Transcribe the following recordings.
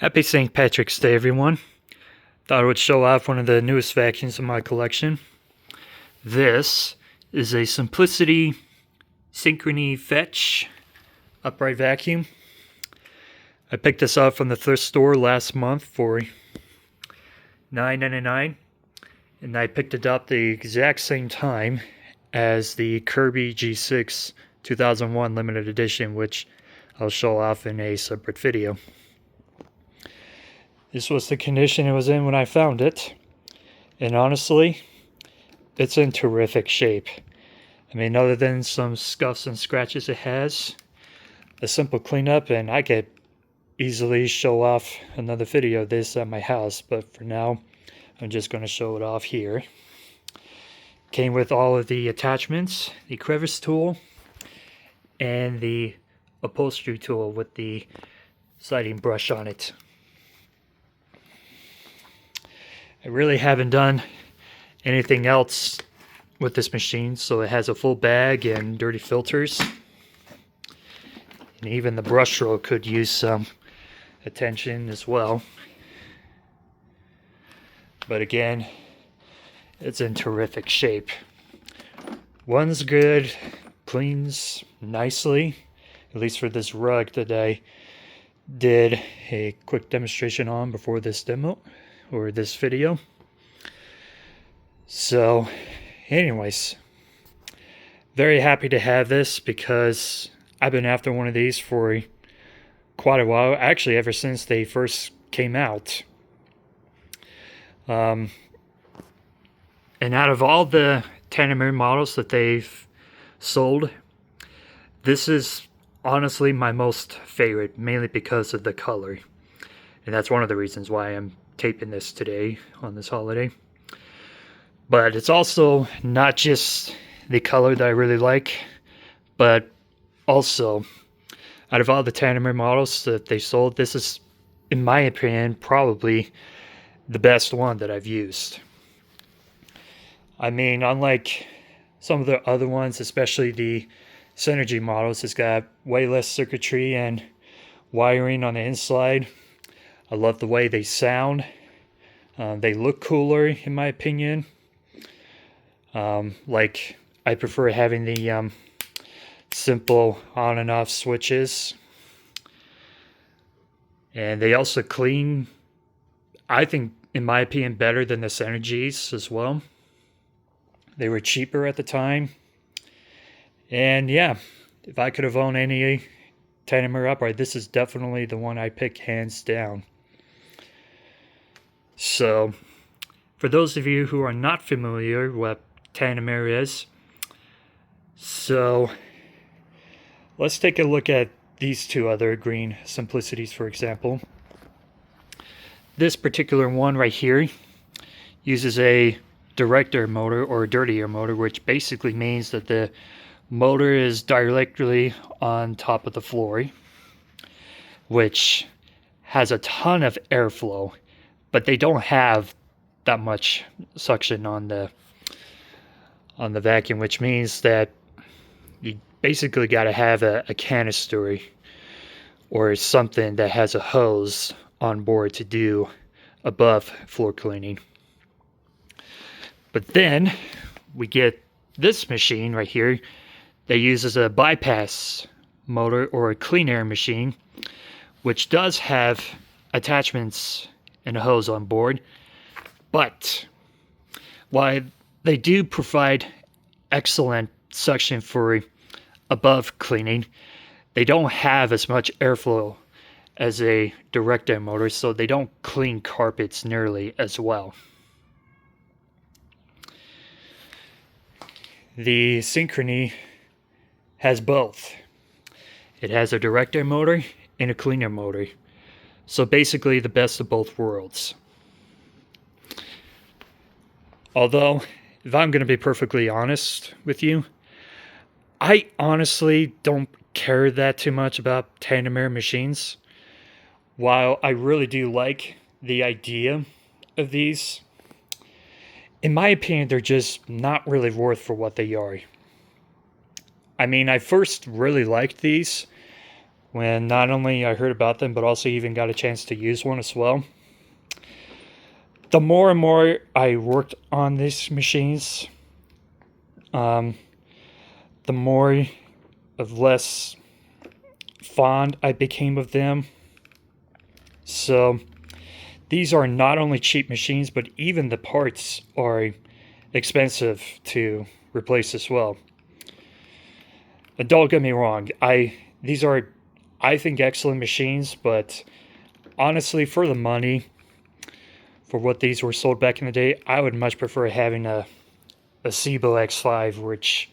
Happy St. Patrick's Day, everyone. Thought I would show off one of the newest vacuums in my collection. This is a Simplicity Synchrony Fetch upright vacuum. I picked this up from the thrift store last month for $9.99, and I picked it up the exact same time as the Kirby G6 2001 limited edition, which I'll show off in a separate video. This was the condition it was in when I found it, and honestly, it's in terrific shape. I mean, other than some scuffs and scratches it has, a simple cleanup, and I could easily show off another video of this at my house, but for now, I'm just going to show it off here. Came with all of the attachments, the crevice tool, and the upholstery tool with the sliding brush on it. I really haven't done anything else with this machine, so it has a full bag and dirty filters. And even the brush stroke could use some attention as well. But again, it's in terrific shape. One's good, cleans nicely, at least for this rug that I did a quick demonstration on before this demo, or this video. So anyways, very happy to have this because I've been after one of these for quite a while, actually ever since they first came out. And out of all the Tandem models that they've sold, this is honestly my most favorite, mainly because of the color. And that's one of the reasons why I'm taping this today on this holiday. But it's also not just the color that I really like, but also out of all the Tandem models that they sold, this is, in my opinion, probably the best one that I've used. I mean, unlike some of the other ones, especially the Synchrony models, it's got way less circuitry and wiring on the inside. I love the way they sound. They look cooler, in my opinion. Like, I prefer having the simple on and off switches. And they also clean, I think, in my opinion, better than the Synchronies as well. They were cheaper at the time. And yeah, if I could have owned any Tandem upright, this is definitely the one I pick hands down. So, for those of you who are not familiar with what Tandem is, so let's take a look at these two other green Simplicities, for example. This particular one right here uses a direct air motor or dirty air motor, which basically means that the motor is directly on top of the floor, which has a ton of airflow, but they don't have that much suction on the vacuum, which means that you basically got to have a canister or something that has a hose on board to do above floor cleaning. But then we get this machine right here that uses a bypass motor or a clean air machine, which does have attachments and a hose on board. But while they do provide excellent suction for above cleaning, they don't have as much airflow as a direct air motor, so they don't clean carpets nearly as well. The Synchrony has both. It has a direct air motor and a clean air motor. So basically the best of both worlds. Although, if I'm going to be perfectly honest with you, I honestly don't care that too much about tandem air machines. While I really do like the idea of these, in my opinion, they're just not really worth for what they are. I mean, I first really liked these when not only I heard about them, but also even got a chance to use one as well. The more and more I worked on these machines, the more of less fond I became of them. So these are not only cheap machines, but even the parts are expensive to replace as well. And don't get me wrong, these are, I think, excellent machines, but honestly, for the money, for what these were sold back in the day, I would much prefer having a Cibo X5, which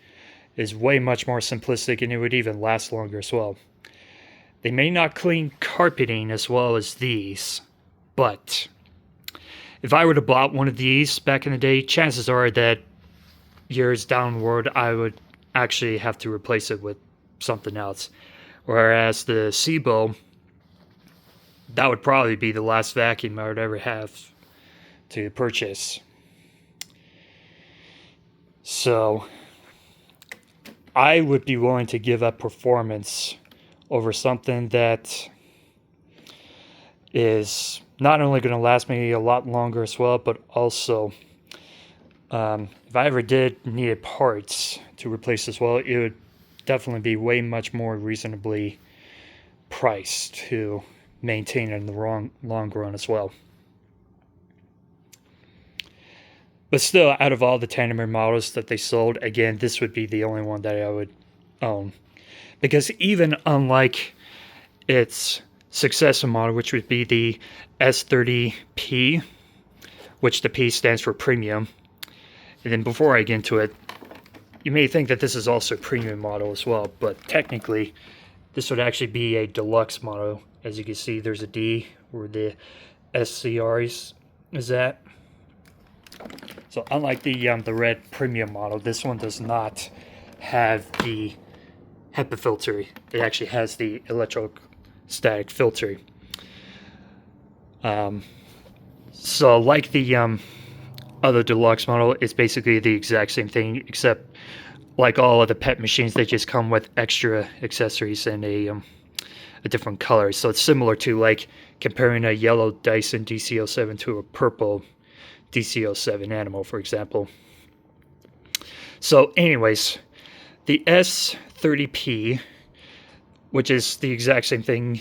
is way much more simplistic and it would even last longer as well. They may not clean carpeting as well as these, but if I were to bought one of these back in the day, chances are that years downward I would actually have to replace it with something else. Whereas the Cibo, that would probably be the last vacuum I would ever have to purchase. So I would be willing to give up performance over something that is not only going to last me a lot longer as well, but also if I ever did need parts to replace as well, it would definitely be way much more reasonably priced to maintain in the long run as well. But still, out of all the Tandem models that they sold, again, this would be the only one that I would own. Because even unlike its successor model, which would be the S30P, which the P stands for premium. And then before I get into it, you may think that this is also a premium model as well, but technically this would actually be a deluxe model. As you can see, there's a D where the SCR is at. So unlike the red premium model, this one does not have the HEPA filter. It actually has the electrostatic filter. So like the other deluxe model, it's basically the exact same thing, except like all of the pet machines, they just come with extra accessories and a different color. So it's similar to like comparing a yellow Dyson DC07 to a purple DC07 Animal, for example. So anyways, the S30P, which is the exact same thing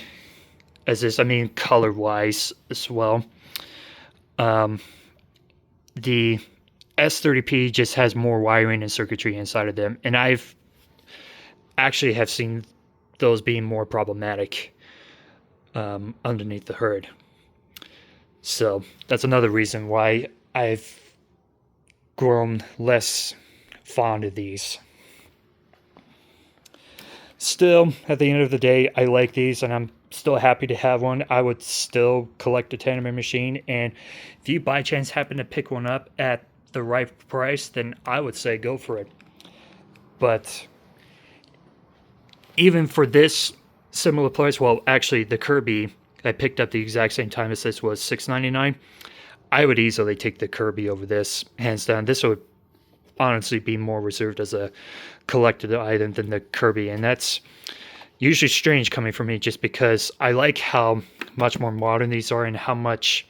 as this, I mean color-wise as well. The S30P just has more wiring and circuitry inside of them, and I've actually have seen those being more problematic underneath the hood. So that's another reason why I've grown less fond of these. Still, at the end of the day, I like these, and I'm still happy to have one. I would still collect a Tandem machine, and if you by chance happen to pick one up at the right price, then I would say go for it. But even for this similar price, well, actually the Kirby I picked up the exact same time as this was $6.99. I would easily take the Kirby over this, hands down. This would honestly be more reserved as a collected item than the Kirby, and that's usually strange coming from me, just because I like how much more modern these are and how much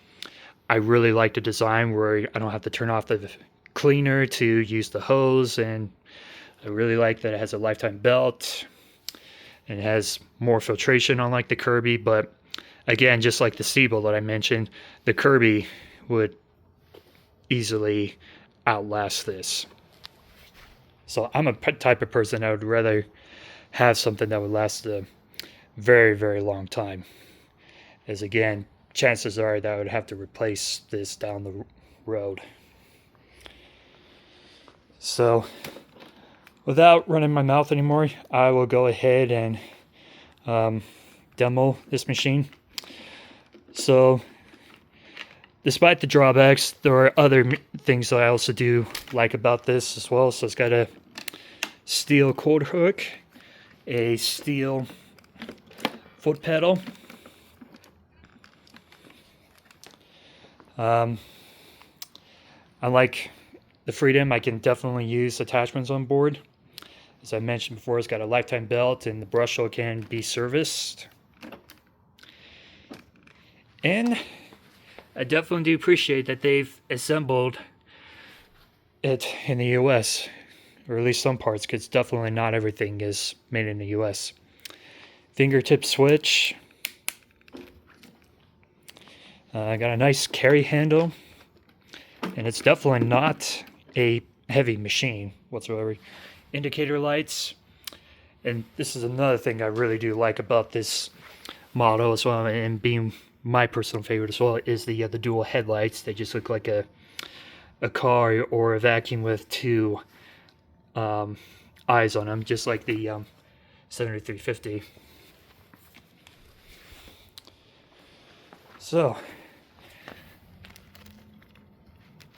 I really like the design where I don't have to turn off the cleaner to use the hose, and I really like that it has a lifetime belt and it has more filtration, unlike the Kirby. But again, just like the Cibo that I mentioned, the Kirby would easily outlast this. So I'm a type of person that would rather have something that would last a very, very long time. As again, chances are that I would have to replace this down the road. So without running my mouth anymore, I will go ahead and demo this machine. So despite the drawbacks, there are other things that I also do like about this as well. So it's got a steel cord hook, a steel foot pedal, unlike the Freedom, I can definitely use attachments on board. As I mentioned before, it's got a lifetime belt and the brush hole can be serviced. And I definitely do appreciate that they've assembled it in the US, or at least some parts, because definitely not everything is made in the US. Fingertip switch. I got a nice carry handle, and it's definitely not a heavy machine whatsoever. Indicator lights, and this is another thing I really do like about this model as well, and being my personal favorite as well, is the dual headlights. They just look like a car or a vacuum with two eyes on them, just like the 7350. So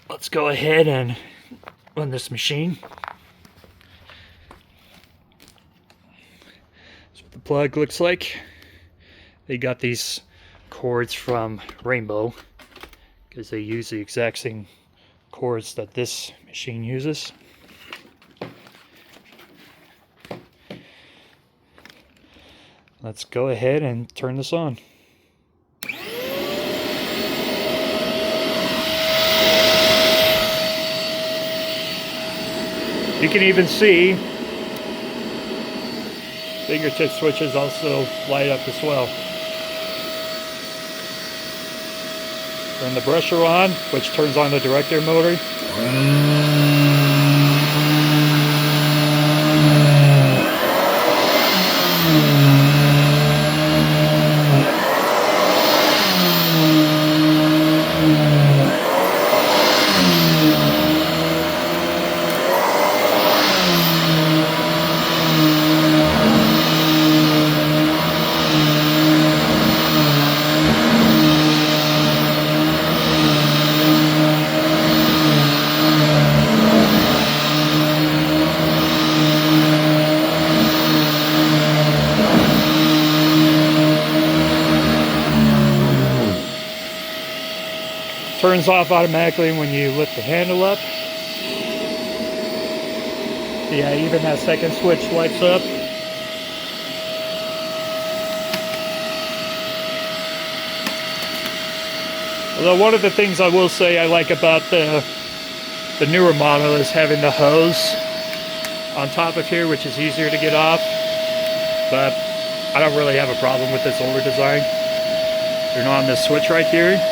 let's go ahead and run this machine. That's what the plug looks like. They got these cords from Rainbow because they use the exact same cords that this machine uses. Let's go ahead and turn this on. You can even see fingertip switches also light up as well. Turn the brusher on, which turns on the direct air motor. Turns off automatically when you lift the handle up. Yeah, even that second switch lights up. Although one of the things I will say I like about the newer model is having the hose on top of here, which is easier to get off. But I don't really have a problem with this older design. Turn on this switch right here.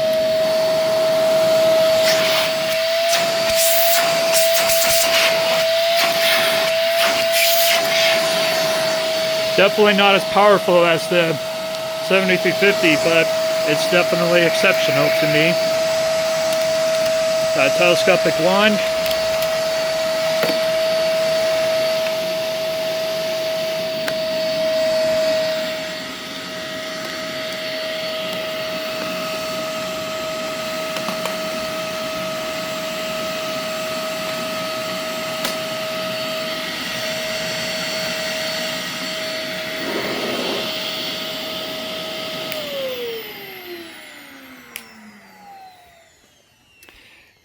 Definitely not as powerful as the 7350, but it's definitely exceptional to me. Telescopic wand.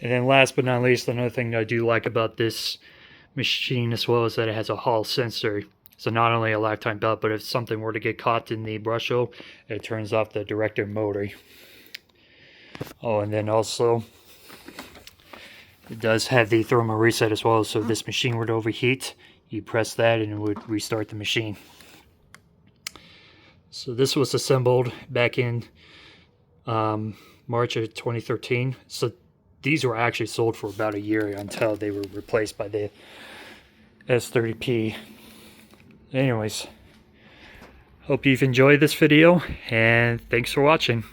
And then last but not least, another thing I do like about this machine as well is that it has a Hall sensor. So not only a lifetime belt, but if something were to get caught in the brush hole, it turns off the direct air motor. Oh, and then also it does have the thermal reset as well. So if this machine were to overheat, you press that and it would restart the machine. So this was assembled back in March of 2013. So these were actually sold for about a year until they were replaced by the S30P. Anyways, hope you've enjoyed this video, and thanks for watching.